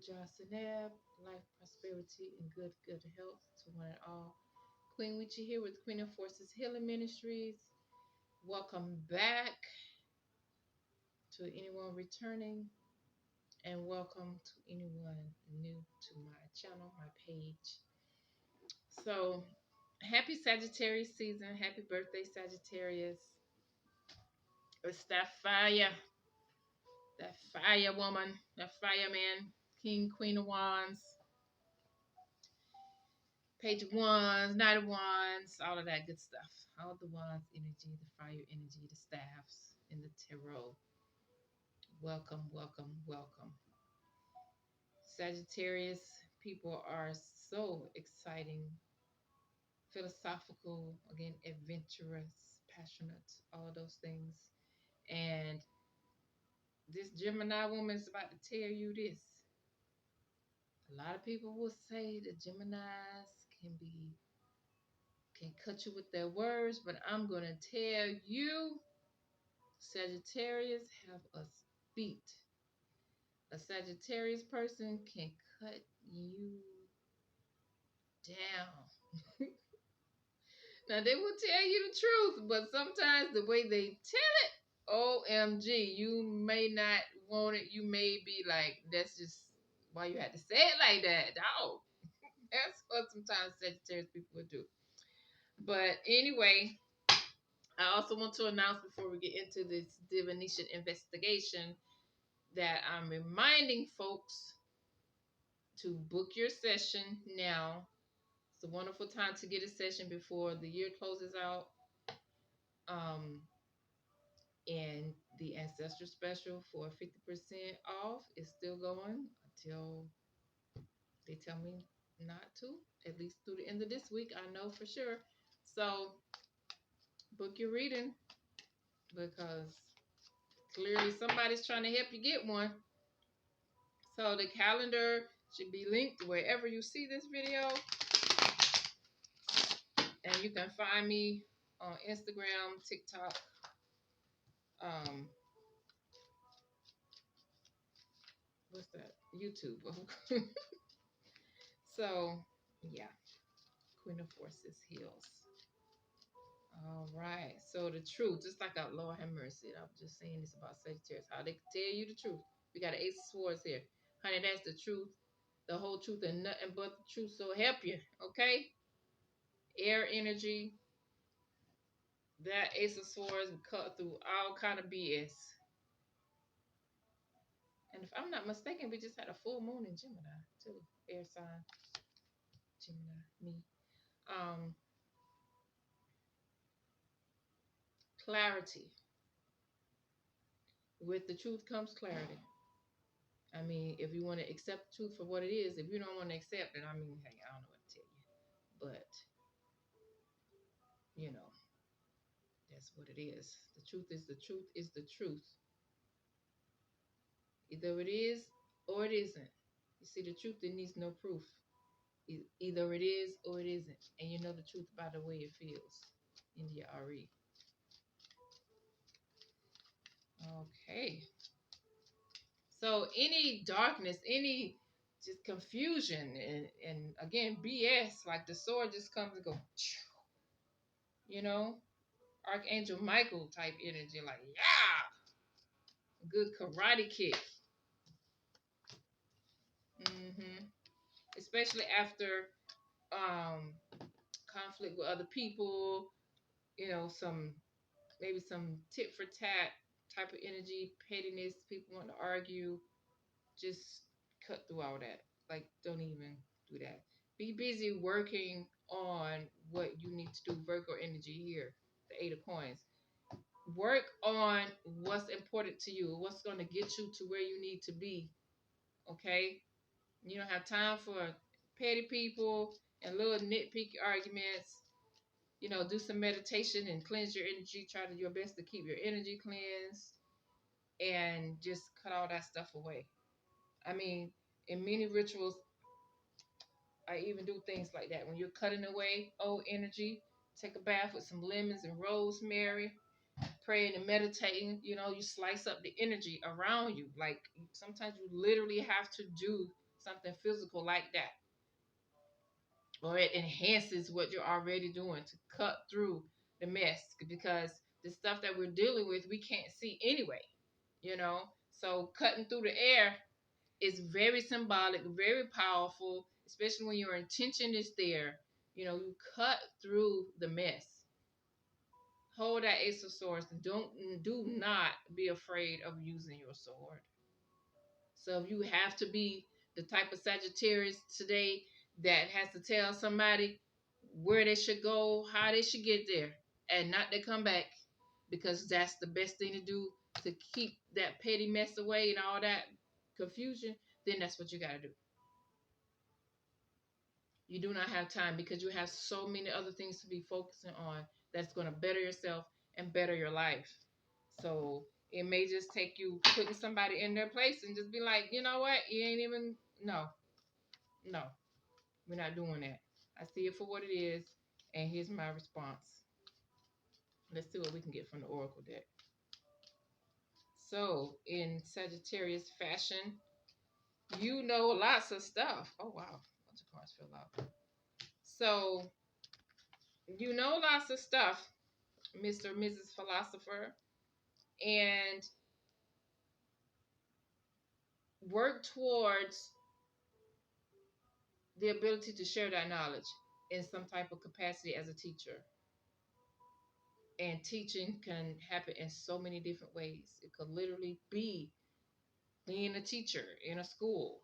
Johnson, life, prosperity, and good health to one and all. Queen Witchy here with Queen of Forces Healing Ministries. Welcome back to anyone returning, and welcome to anyone new to my channel, my page. So, happy Sagittarius season. Happy birthday, Sagittarius. It's that fire woman, that fireman, King, Queen of Wands. Page of Wands, Knight of Wands, all of that good stuff. All the Wands energy, the fire energy, the staffs in the tarot. Welcome, welcome, welcome. Sagittarius people are so exciting, philosophical, again, adventurous, passionate, all of those things. And this Gemini woman is about to tell you this. A lot of people will say that Geminis can cut you with their words, but I'm going to tell you, Sagittarius have us beat. A Sagittarius person can cut you down. Now, they will tell you the truth, but sometimes the way they tell it, OMG, you may not want it. You may be like, that's just why you had to say it like that. Dog. That's what sometimes Sagittarius people would do. But anyway, I also want to announce before we get into this Divination Investigation that I'm reminding folks to book your session now. It's a wonderful time to get a session before the year closes out. And the Ancestor Special for 50% off is still going until they tell me not to, at least through the end of this week. I know for sure. So book your reading because clearly somebody's trying to help you get one. So the calendar should be linked wherever you see this video. And you can find me on Instagram, TikTok, what's that? YouTube. So, yeah. Queen of Forces heals. All right. So the truth, just like our Lord have mercy. I'm just saying this about Sagittarius. How they tell you the truth. We got an Ace of Swords here. Honey, that's the truth. The whole truth and nothing but the truth. So help you. Okay? Air energy. That Ace of Swords cut through all kind of BS. And if I'm not mistaken, we just had a full moon in Gemini too. Air sign. Gemini. Me. Clarity. With the truth comes clarity. I mean, if you want to accept the truth for what it is, if you don't want to accept it, I mean, hey, I don't know what to tell you. But, you know, that's what it is. The truth is the truth is the truth. Either it is or it isn't. You see, the truth, it needs no proof. Either it is or it isn't. And you know the truth by the way it feels. India RE. Okay. So any darkness, any just confusion and again BS, like the sword just comes and go, you know, Archangel Michael type energy, like yeah, good karate kick. Especially after conflict with other people, you know, maybe some tit for tat type of energy, pettiness, people want to argue, just cut through all that. Like, don't even do that. Be busy working on what you need to do. Virgo energy here, the 8 of coins. Work on what's important to you, what's going to get you to where you need to be. Okay? You don't have time for petty people and little nitpicky arguments. You know, do some meditation and cleanse your energy. Try to do your best to keep your energy cleansed and just cut all that stuff away. I mean, in many rituals, I even do things like that. When you're cutting away old energy, take a bath with some lemons and rosemary, praying and meditating. You know, you slice up the energy around you. Like, sometimes you literally have to do something physical like that, or it enhances what you're already doing to cut through the mess, because the stuff that we're dealing with we can't see anyway, you know. So cutting through the air is very symbolic, very powerful, especially when your intention is there. You know, you cut through the mess. Hold that Ace of Swords. Do not be afraid of using your sword. So if you have to be the type of Sagittarius today that has to tell somebody where they should go, how they should get there, and not to come back, because that's the best thing to do to keep that petty mess away and all that confusion, then that's what you got to do. You do not have time because you have so many other things to be focusing on that's going to better yourself and better your life. So it may just take you putting somebody in their place and just be like, you know what? You ain't even, no, no, we're not doing that. I see it for what it is. And here's my response. Let's see what we can get from the Oracle deck. So, in Sagittarius fashion, you know lots of stuff. Oh, wow. A bunch of cards fell out. So, you know lots of stuff, Mr. and Mrs. Philosopher, and work towards the ability to share that knowledge in some type of capacity as a teacher. And teaching can happen in so many different ways. It could literally be being a teacher in a school,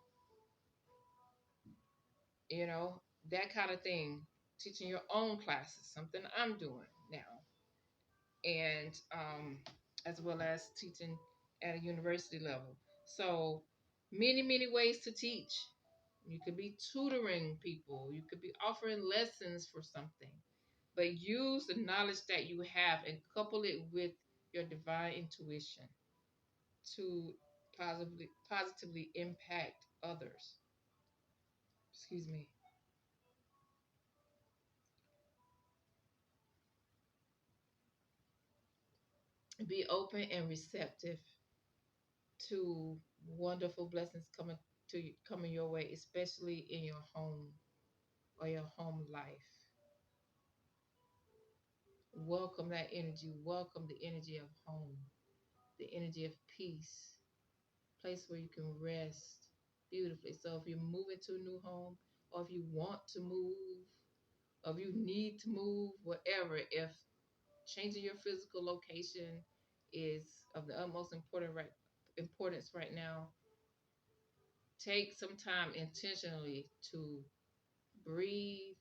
you know, that kind of thing. Teaching your own classes, something I'm doing now, and as well as teaching at a university level. So many ways to teach. You could be tutoring people. You could be offering lessons for something. But use the knowledge that you have and couple it with your divine intuition to positively impact others. Excuse me. Be open and receptive to wonderful blessings coming your way, especially in your home or your home life. Welcome that energy. Welcome the energy of home, the energy of peace, place where you can rest beautifully. So if you're moving to a new home, or if you want to move, or if you need to move, whatever, if changing your physical location is of the utmost importance right now, take some time intentionally to breathe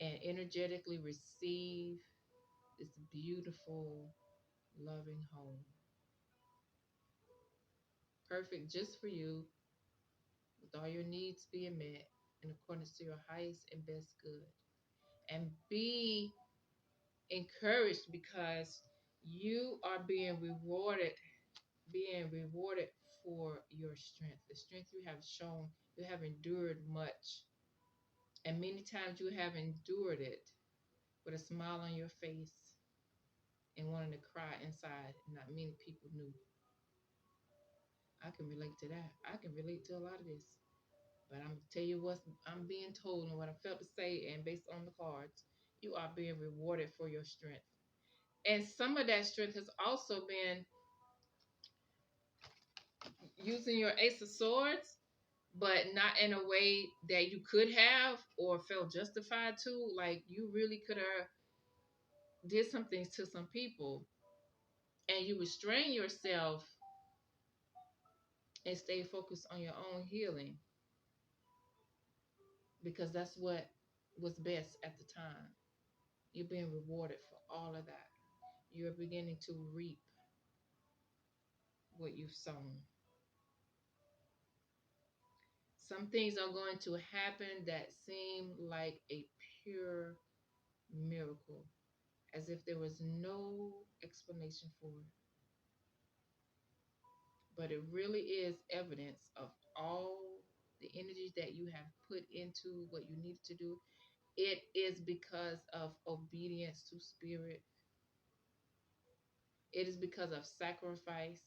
and energetically receive this beautiful, loving home. Perfect just for you, with all your needs being met in accordance to your highest and best good. And be encouraged because you are being rewarded for your strength. The strength you have shown, you have endured much. And many times you have endured it with a smile on your face and wanting to cry inside. And not many people knew. I can relate to that. I can relate to a lot of this. But I'm tell you what I'm being told and what I felt to say, and based on the cards, you are being rewarded for your strength. And some of that strength has also been using your Ace of Swords, but not in a way that you could have or felt justified to. Like you really could have did some things to some people, and you restrain yourself and stay focused on your own healing because that's what was best at the time. You're being rewarded for all of that. You're beginning to reap what you've sown. Some things are going to happen that seem like a pure miracle, as if there was no explanation for it. But it really is evidence of all the energy that you have put into what you needed to do. It is because of obedience to spirit. It is because of sacrifice.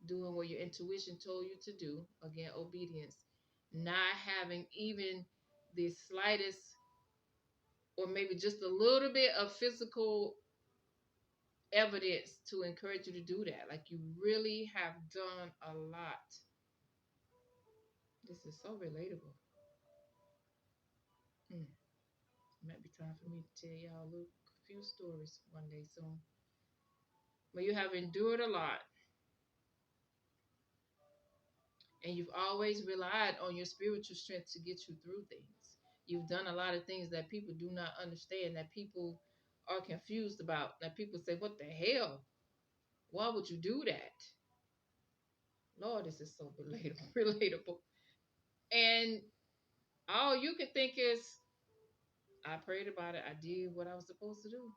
doing what your intuition told you to do. Again, obedience. Not having even the slightest or maybe just a little bit of physical evidence to encourage you to do that. Like you really have done a lot. This is so relatable. Mm. Might be time for me to tell y'all a little few stories one day soon. But you have endured a lot and you've always relied on your spiritual strength to get you through things. You've done a lot of things that people do not understand, that people are confused about, that people say, "What the hell? Why would you do that?" Lord, this is so relatable, relatable. And all you can think is, I prayed about it. I did what I was supposed to do.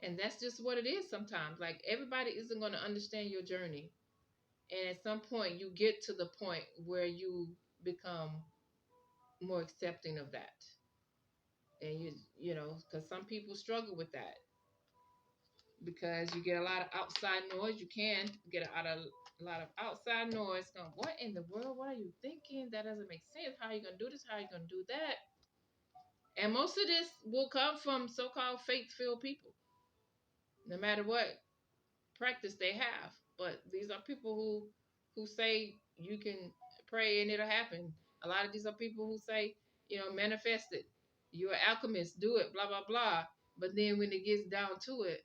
And that's just what it is sometimes. Like everybody isn't going to understand your journey. And at some point, you get to the point where you become more accepting of that. And you know, because some people struggle with that because you get a lot of outside noise. You can get a lot of outside noise going, what in the world? What are you thinking? That doesn't make sense. How are you going to do this? How are you going to do that? And most of this will come from so-called faith-filled people, no matter what practice they have. But these are people who say you can pray and it'll happen. A lot of these are people who say, you know, manifest it. You're an alchemist, do it, blah blah blah. But then when it gets down to it,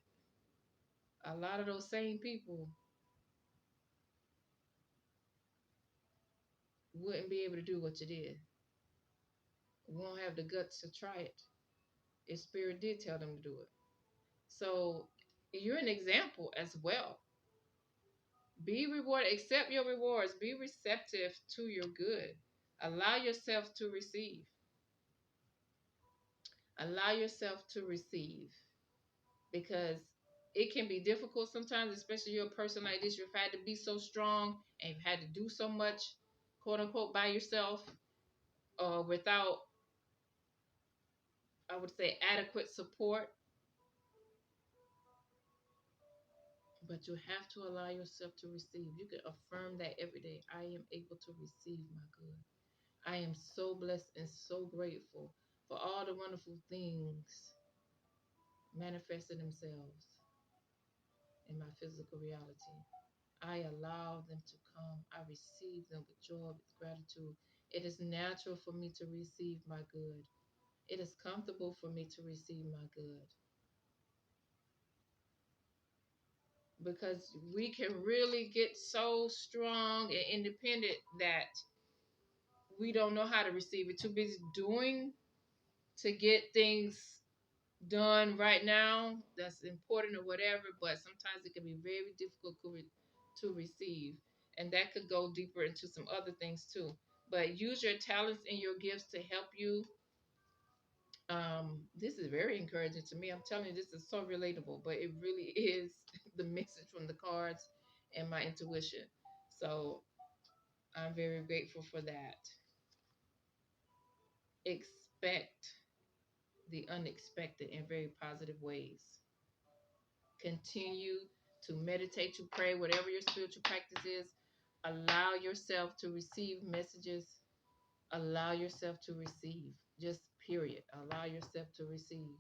a lot of those same people wouldn't be able to do what you did. Won't have the guts to try it. If spirit did tell them to do it. So you're an example as well. Be rewarded. Accept your rewards. Be receptive to your good. Allow yourself to receive. Allow yourself to receive. Because it can be difficult sometimes, especially you're a person like this. You've had to be so strong and you've had to do so much, quote unquote, by yourself, without, I would say, adequate support. But you have to allow yourself to receive. You can affirm that every day. I am able to receive my good. I am so blessed and so grateful for all the wonderful things manifesting themselves in my physical reality. I allow them to come. I receive them with joy, with gratitude. It is natural for me to receive my good. It is comfortable for me to receive my good. Because we can really get so strong and independent that we don't know how to receive it. Too busy doing to get things done right now that's important or whatever, but sometimes it can be very difficult to receive. And that could go deeper into some other things too. But use your talents and your gifts to help you. This is very encouraging to me. I'm telling you, this is so relatable, but it really is the message from the cards and my intuition. So I'm very grateful for that. Expect the unexpected in very positive ways. Continue to meditate, to pray, whatever your spiritual practice is. Allow yourself to receive messages. Allow yourself to receive. Just period. Allow yourself to receive.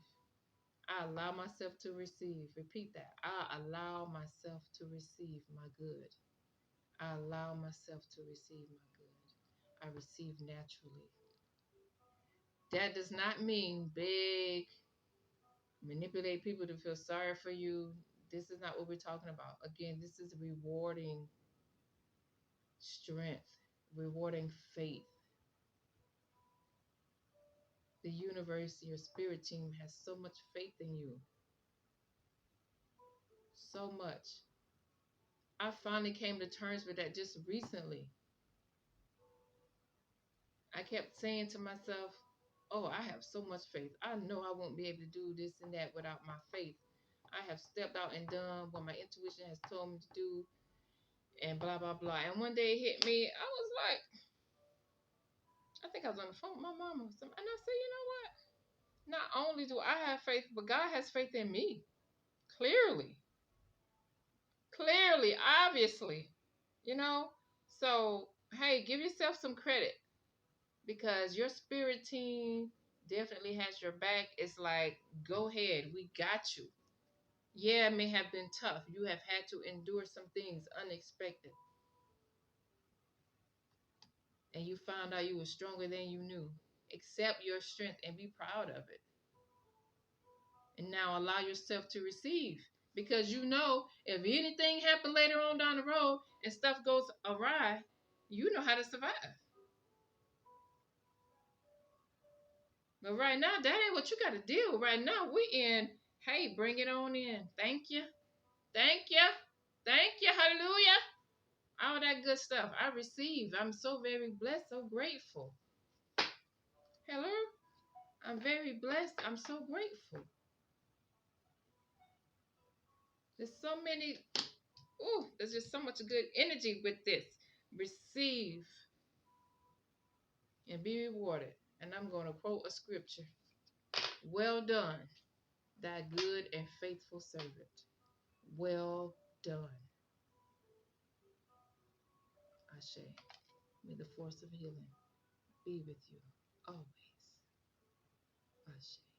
I allow myself to receive. Repeat that. I allow myself to receive my good. I allow myself to receive my good. I receive naturally. That does not mean beg, manipulate people to feel sorry for you. This is not what we're talking about. Again, this is rewarding strength, rewarding faith. The universe, your spirit team has so much faith in you. So much. I finally came to terms with that just recently. I kept saying to myself, oh, I have so much faith. I know I won't be able to do this and that without my faith. I have stepped out and done what my intuition has told me to do and blah, blah, blah. And one day it hit me. I was like, I think I was on the phone with my mama or something. And I said, you know what? Not only do I have faith, but God has faith in me. Clearly. Clearly, obviously, you know. So, hey, give yourself some credit because your spirit team definitely has your back. It's like, go ahead, we got you. Yeah, it may have been tough. You have had to endure some things unexpected, and you found out you were stronger than you knew. Accept your strength and be proud of it. And now allow yourself to receive. Because you know, if anything happened later on down the road and stuff goes awry, you know how to survive. But right now, that ain't what you got to deal with. Right now, we in, hey, bring it on in. Thank you. Thank you. Thank you. Hallelujah. All that good stuff. I receive. I'm so very blessed, so grateful. Hello? I'm very blessed. I'm so grateful. There's so many, there's just so much good energy with this. Receive and be rewarded. And I'm going to quote a scripture. Well done, thy good and faithful servant. Well done. Ashe. May the force of healing be with you always. Ashe.